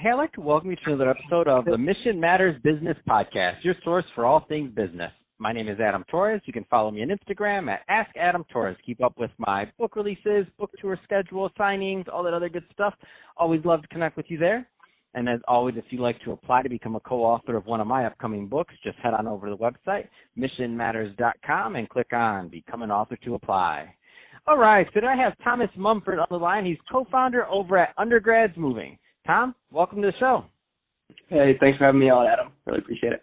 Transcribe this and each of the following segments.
Hey, I'd like to welcome you to another episode of the Mission Matters Business Podcast, your source for all things business. My name is Adam Torres. You can follow me on Instagram at AskAdamTorres. Keep up with my book releases, book tour schedule, signings, all that other good stuff. Always love to connect with you there. And as always, if you'd like to apply to become a co-author of one of my upcoming books, just head on over to the website, missionmatters.com, and click on Become an Author to apply. All right, so today I have Thomas Mumford on the line. He's co-founder over at Undergrads Moving. Tom, welcome to the show. Hey, thanks for having me on, Adam. Really appreciate it.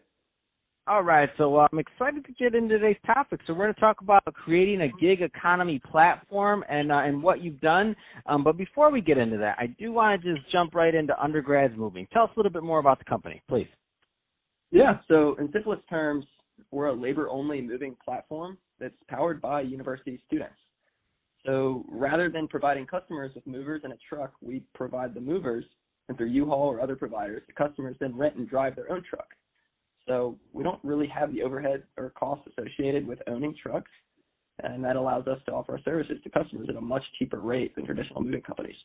All right, so I'm excited to get into today's topic. So we're going to talk about creating a gig economy platform and what you've done. But before we get into that, I do want to just jump right into Undergrads Moving. Tell us a little bit more about the company, please. Yeah, so in simplest terms, we're a labor-only moving platform that's powered by university students. So rather than providing customers with movers and a truck, we provide the movers, and through U-Haul or other providers, the customers then rent and drive their own truck. So we don't really have the overhead or costs associated with owning trucks, and that allows us to offer our services to customers at a much cheaper rate than traditional moving companies.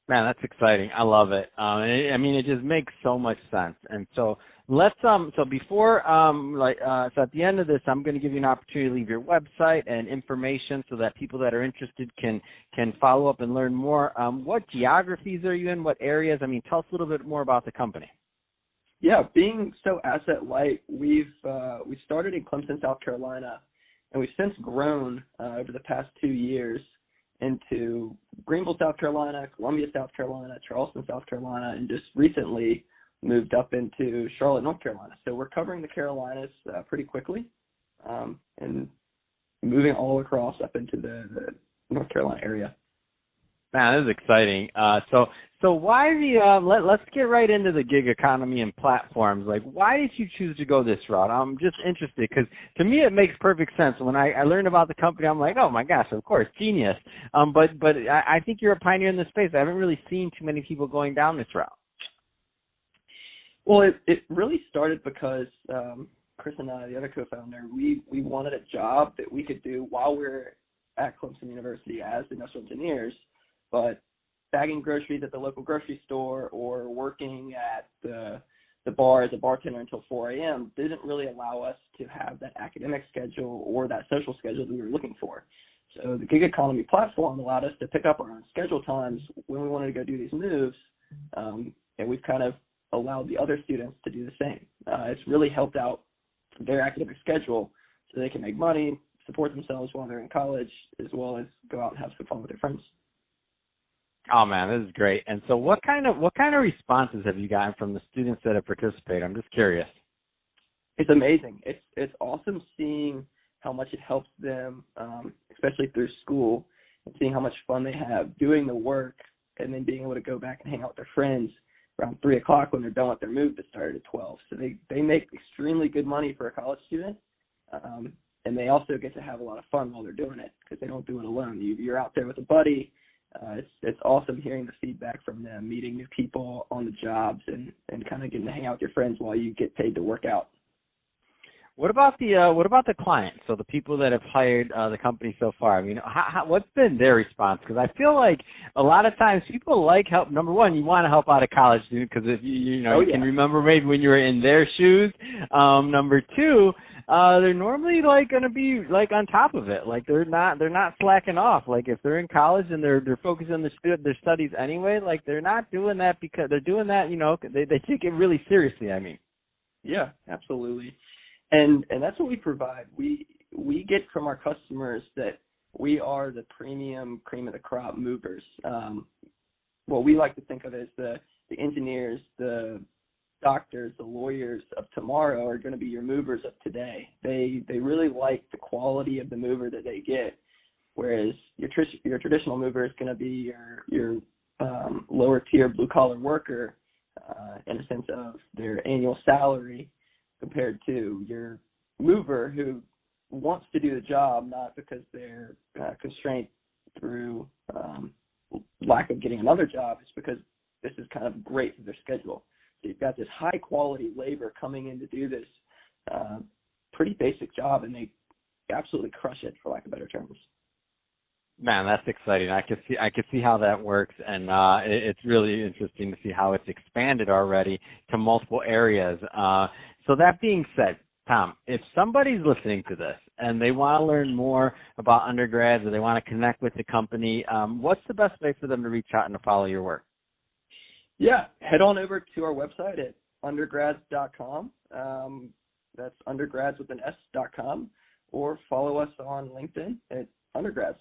Man, that's exciting. I love it. It just makes so much sense. And so let's so before so at the end of this, I'm going to give you an opportunity to leave your website and information so that people that are interested can follow up and learn more. What geographies are you in? What areas? Tell us a little bit more about the company. Yeah, being so asset light, we started in Clemson, South Carolina, and we've since grown over the past 2 years into Greenville, South Carolina, Columbia, South Carolina, Charleston, South Carolina, and just recently moved up into Charlotte, North Carolina. So we're covering the Carolinas pretty quickly and moving all across up into the North Carolina area. Man, this is exciting. So why let's get right into the gig economy and platforms. Like, why did you choose to go this route? I'm just interested because to me it makes perfect sense. When I learned about the company, I'm like, oh my gosh, of course, genius. But I think you're a pioneer in this space. I haven't really seen too many people going down this route. Well, it really started because Chris and I, the other co-founder, we wanted a job that we could do while we're at Clemson University as industrial engineers, but bagging groceries at the local grocery store or working at the bar as a bartender until 4 a.m. didn't really allow us to have that academic schedule or that social schedule that we were looking for. So the gig economy platform allowed us to pick up our own schedule times when we wanted to go do these moves, and we've kind of allowed the other students to do the same. It's really helped out their academic schedule so they can make money, support themselves while they're in college, as well as go out and have some fun with their friends. Oh man, this is great. And so what kind of responses have you gotten from the students that have participated? I'm just curious. It's amazing. It's awesome seeing how much it helps them, especially through school, and seeing how much fun they have doing the work and then being able to go back and hang out with their friends around 3 o'clock when they're done with their move that started at 12. So they make extremely good money for a college student, and they also get to have a lot of fun while they're doing it because they don't do it alone. You're out there with a buddy. It's awesome hearing the feedback from them, meeting new people on the jobs, and kind of getting to hang out with your friends while you get paid to work out. What about the clients? So the people that have hired the company so far. What's been their response? Because I feel like a lot of times people like help. Number one, you want to help out a college student because if you can remember maybe when you were in their shoes. Number two, they're normally going to be on top of it. They're not slacking off. If they're in college and they're focused on their studies anyway, they're not doing that because they're doing that. They take it really seriously. Yeah, absolutely. And that's what we provide. We get from our customers that we are the premium cream of the crop movers. What we like to think of as the engineers, the doctors, the lawyers of tomorrow are going to be your movers of today. They really like the quality of the mover that they get, whereas your traditional mover is going to be your lower tier blue collar worker in a sense of their annual salary, compared to your mover who wants to do the job, not because they're constrained through lack of getting another job. It's because this is kind of great for their schedule. So you've got this high-quality labor coming in to do this pretty basic job, and they absolutely crush it, for lack of better terms. Man, that's exciting. I could see how that works, and it's really interesting to see how it's expanded already to multiple areas. So that being said, Tom, if somebody's listening to this and they want to learn more about undergrads or they want to connect with the company, what's the best way for them to reach out and to follow your work? Yeah, head on over to our website at undergrads.com. That's undergrads with an S.com, or follow us on LinkedIn at Undergrads.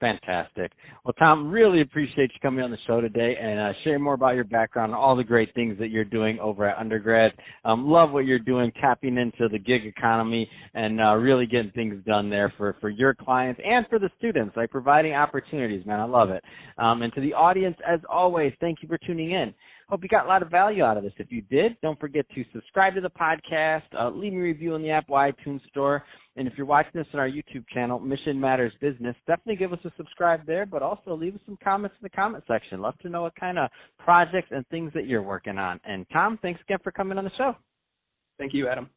Fantastic. Well, Tom, really appreciate you coming on the show today and sharing more about your background and all the great things that you're doing over at Undergrad. Love what you're doing, tapping into the gig economy and really getting things done there for your clients and for the students, like providing opportunities, man. I love it. And to the audience, as always, thank you for tuning in. Hope you got a lot of value out of this. If you did, don't forget to subscribe to the podcast, leave me a review in the Apple iTunes Store, and if you're watching this on our YouTube channel, Mission Matters Business, definitely give us a subscribe there, but also leave us some comments in the comment section. Love to know what kind of projects and things that you're working on. And Tom, thanks again for coming on the show. Thank you, Adam.